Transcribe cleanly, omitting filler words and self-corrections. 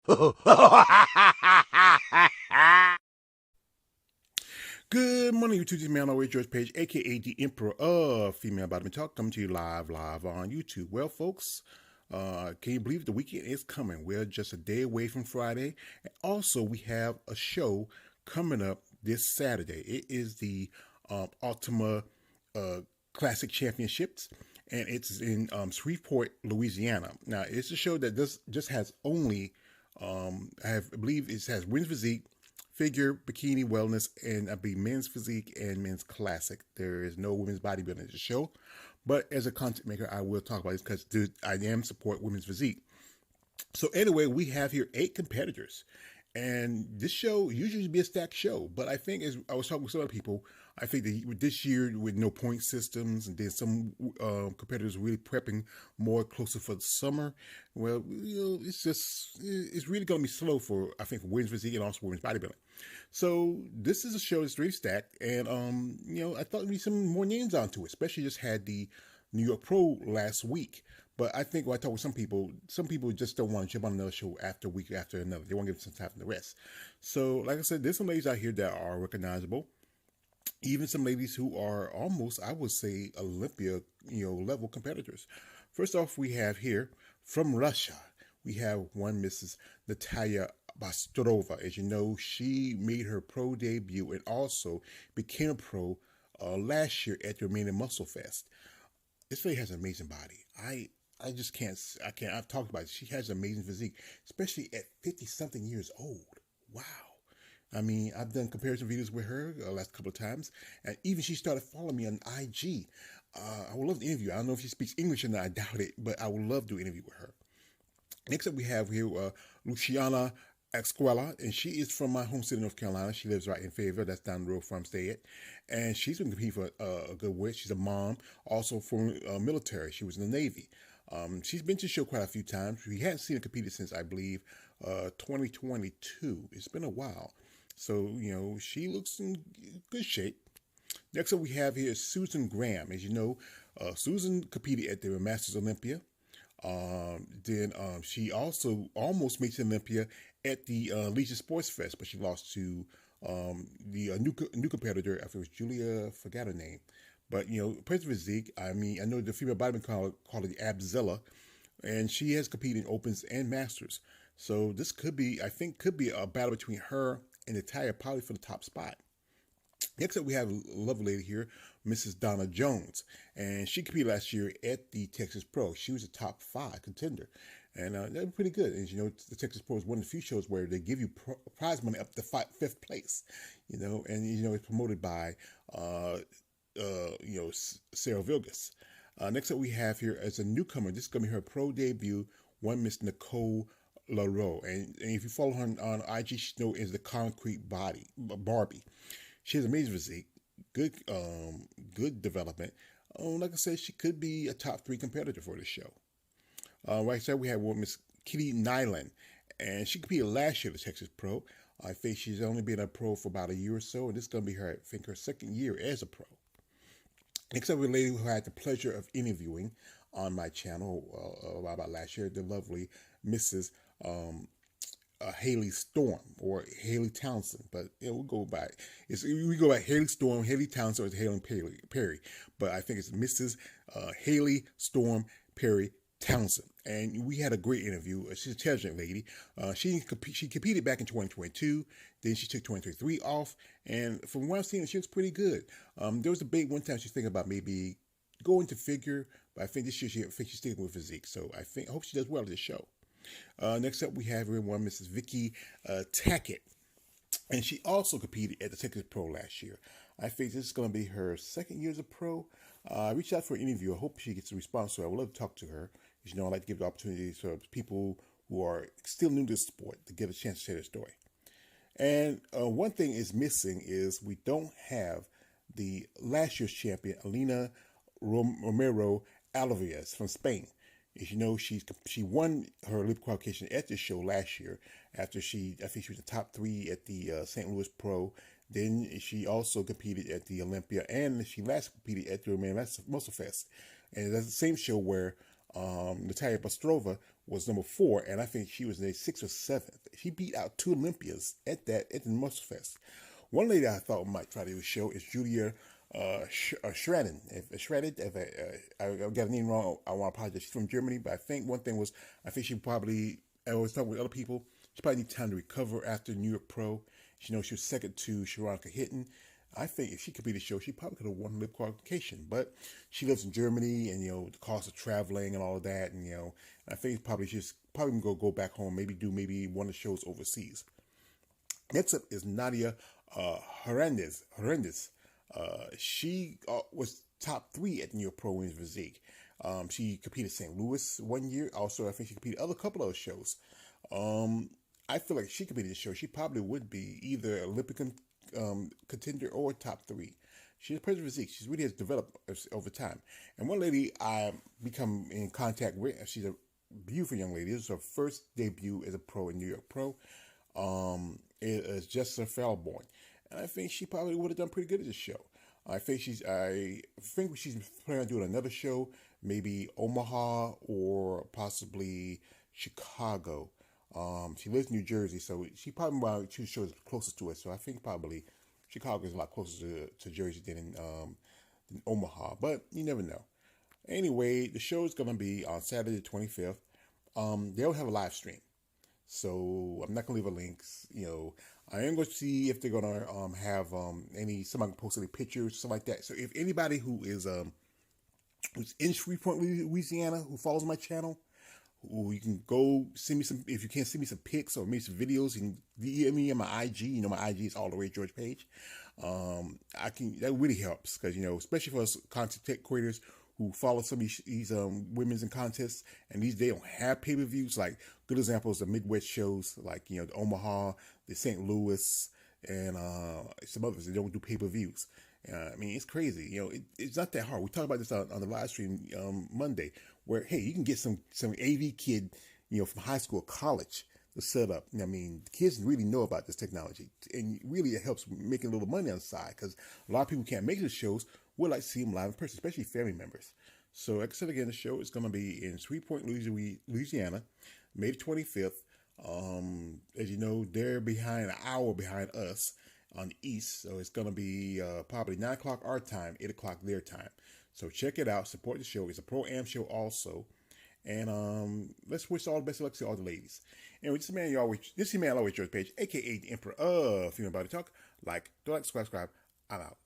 Good morning, YouTube. This is man always George Page, aka the Emperor of Female Bottom Talk, coming to you live on YouTube. Well, folks, can you believe the weekend is coming? We're just a day away from Friday, and also we have a show coming up this Saturday. It is the Optimum uh, Classic Championships, and it's in Shreveport, Louisiana. Now, it's a show that just has only, I believe it has women's physique, figure, bikini, wellness, and I believe men's physique and men's classic. There is no women's bodybuilding in the show, but as a content maker, I will talk about this because I am support women's physique. So anyway, we have here 8 competitors. And this show usually be a stacked show, but I think as I was talking with some other people, I think that with this year with no point systems and then some competitors really prepping more closer for the summer. Well, it's really going to be slow for I think for women's physique and also women's bodybuilding. So this is a show that's really stacked, and I thought there'd be some more names onto it. Especially just had the New York Pro last week. But I think when I talk with some people just don't want to jump on another show after a week after another. They want to give some time for the rest. So, like I said, there's some ladies out here that are recognizable. Even some ladies who are almost, I would say, Olympia, level competitors. First off, we have here from Russia, we have one Mrs. Natalia Bastrova. As you know, she made her pro debut and also became a pro last year at the Romanian Muscle Fest. This lady has an amazing body. I just can't. I've talked about it. She has an amazing physique, especially at 50-something years old. Wow. I mean, I've done comparison videos with her the last couple of times, and even she started following me on IG. I would love to interview her. I don't know if she speaks English or not. I doubt it, but I would love to interview with her. Next up, we have here Luciana Escuela, and she is from my home state of North Carolina. She lives right in Fayetteville. That's down the road from Stay and she's been competing for a good weight. She's a mom, also from military. She was in the Navy. She's been to the show quite a few times. We hadn't seen her competed since, I believe, 2022. It's been a while. So, she looks in good shape. Next up we have here is Susan Graham. As you know, Susan competed at the Masters Olympia. Then she also almost made Olympia at the Legion Sports Fest, but she lost to the new competitor. I think it was Julia, forgot her name. But, President Physique, I mean, I know the female bodybuilding call it the Abzilla, and she has competed in Opens and Masters. So this could be a battle between her and Natalia, probably for the top spot. Next up, we have a lovely lady here, Mrs. Donna Jones, and she competed last year at the Texas Pro. She was a top 5 contender, and that was pretty good. And the Texas Pro is one of the few shows where they give you prize money up to 5th place, and it's promoted by Sarah Vilgas. Next up, we have here as a newcomer. This is going to be her pro debut. One Miss Nicole LaRoe, and if you follow her on IG, she knows as the Concrete Barbie. She has amazing physique, good development. Like I said, she could be a top 3 competitor for this show. Right side, we have one Miss Kitty Nyland, and she competed last year at the Texas Pro. I think she's only been a pro for about a year or so, and this is going to be her second year as a pro. Next up, a lady who I had the pleasure of interviewing on my channel about last year, the lovely Mrs. Haley Storm or Haley Townsend, but we'll go by Haley Storm, Haley Townsend, or Haley Perry. But I think it's Mrs. Haley Storm Perry Townsend, and we had a great interview. She's a intelligent lady. She competed back in 2022. Then she took 2023 off, and from what I've seen, she looks pretty good. There was a debate one time she's thinking about maybe going to figure, but I think this year she's sticking with physique. So I hope she does well at this show. Next up, we have one Mrs. Vicky Tackett, and she also competed at the Texas Pro last year. I think this is going to be her second year as a pro. I reached out for an interview. I hope she gets a response, so I would love to talk to her. As you know, I like to give the opportunity for people who are still new to the sport to get a chance to share their story. And one thing is missing is we don't have the last year's champion, Elena Romero Alvarez from Spain. As you know, she won her Olympic qualification at this show last year after I think she was the top 3 at the St. Louis Pro. Then she also competed at the Olympia, and she last competed at the Romanian Muscle Fest. And that's the same show where Natalia Bastrova was number 4, and I think she was the 6th or 7th. She beat out 2 Olympians at the Muscle Fest. One lady I thought might try to do a show is Julia Schraden. If I got her name wrong, I want to apologize. She's from Germany, but I think one thing was, I think she probably, I was talking with other people, she probably need time to recover after New York Pro. She knows she was second to Sharonica Hitton. I think if she could be the show, she probably could have won lip qualification. But she lives in Germany, and the cost of traveling and all of that, and I think probably she's probably gonna go back home, maybe one of the shows overseas. Next up is Nadia Hernandez. She was top 3 at New York Pro Women's Physique. She competed St. Louis one year. Also, I think she competed other couple of shows. I feel like she competed the show. She probably would be either Olympic contender or top 3. She's a person physique. She really has developed over time. And one lady I become in contact with, she's a beautiful young lady. This is her first debut as a pro in New York Pro. It is Jessica Fellborn. And I think she probably would have done pretty good at this show. I think she's planning on doing another show, maybe Omaha or possibly Chicago. She lives in New Jersey, so she probably want to choose shows closest to us. So I think probably Chicago is a lot closer to Jersey than Omaha, but you never know. Anyway, the show is going to be on Saturday the 25th. They'll have a live stream, so I'm not going to leave a link. I am going to see if they're going to have somebody post any pictures, something like that. So if anybody who's in Shreveport, Louisiana, who follows my channel, you can go send me some. If you can't send me some pics or maybe some videos, you can DM me on my IG. My IG is all the way George Page. That really helps because especially for us content tech creators who follow some of these women's in contests, and they don't have pay-per-views. Like good examples of Midwest shows, like the Omaha, the St. Louis, and some others. They don't do pay-per-views. It's crazy. It's not that hard. We talked about this on the live stream Monday, where hey, you can get some AV kid, from high school, or college to set up. The kids really know about this technology, and really it helps making a little money on the side because a lot of people can't make the shows. Would like to see them live in person, especially family members. So, like I said again, the show is going to be in Shreveport, Louisiana, May the 25th. As you know, they're an hour behind us on the east, so it's going to be probably 9 o'clock our time, 8 o'clock their time. So check it out, support the show. It's a pro-am show also, and let's wish all the best of luck to all the ladies. Anyway, this is your man always George Page, aka the Emperor of Female Body Talk. Like, subscribe. I'm out.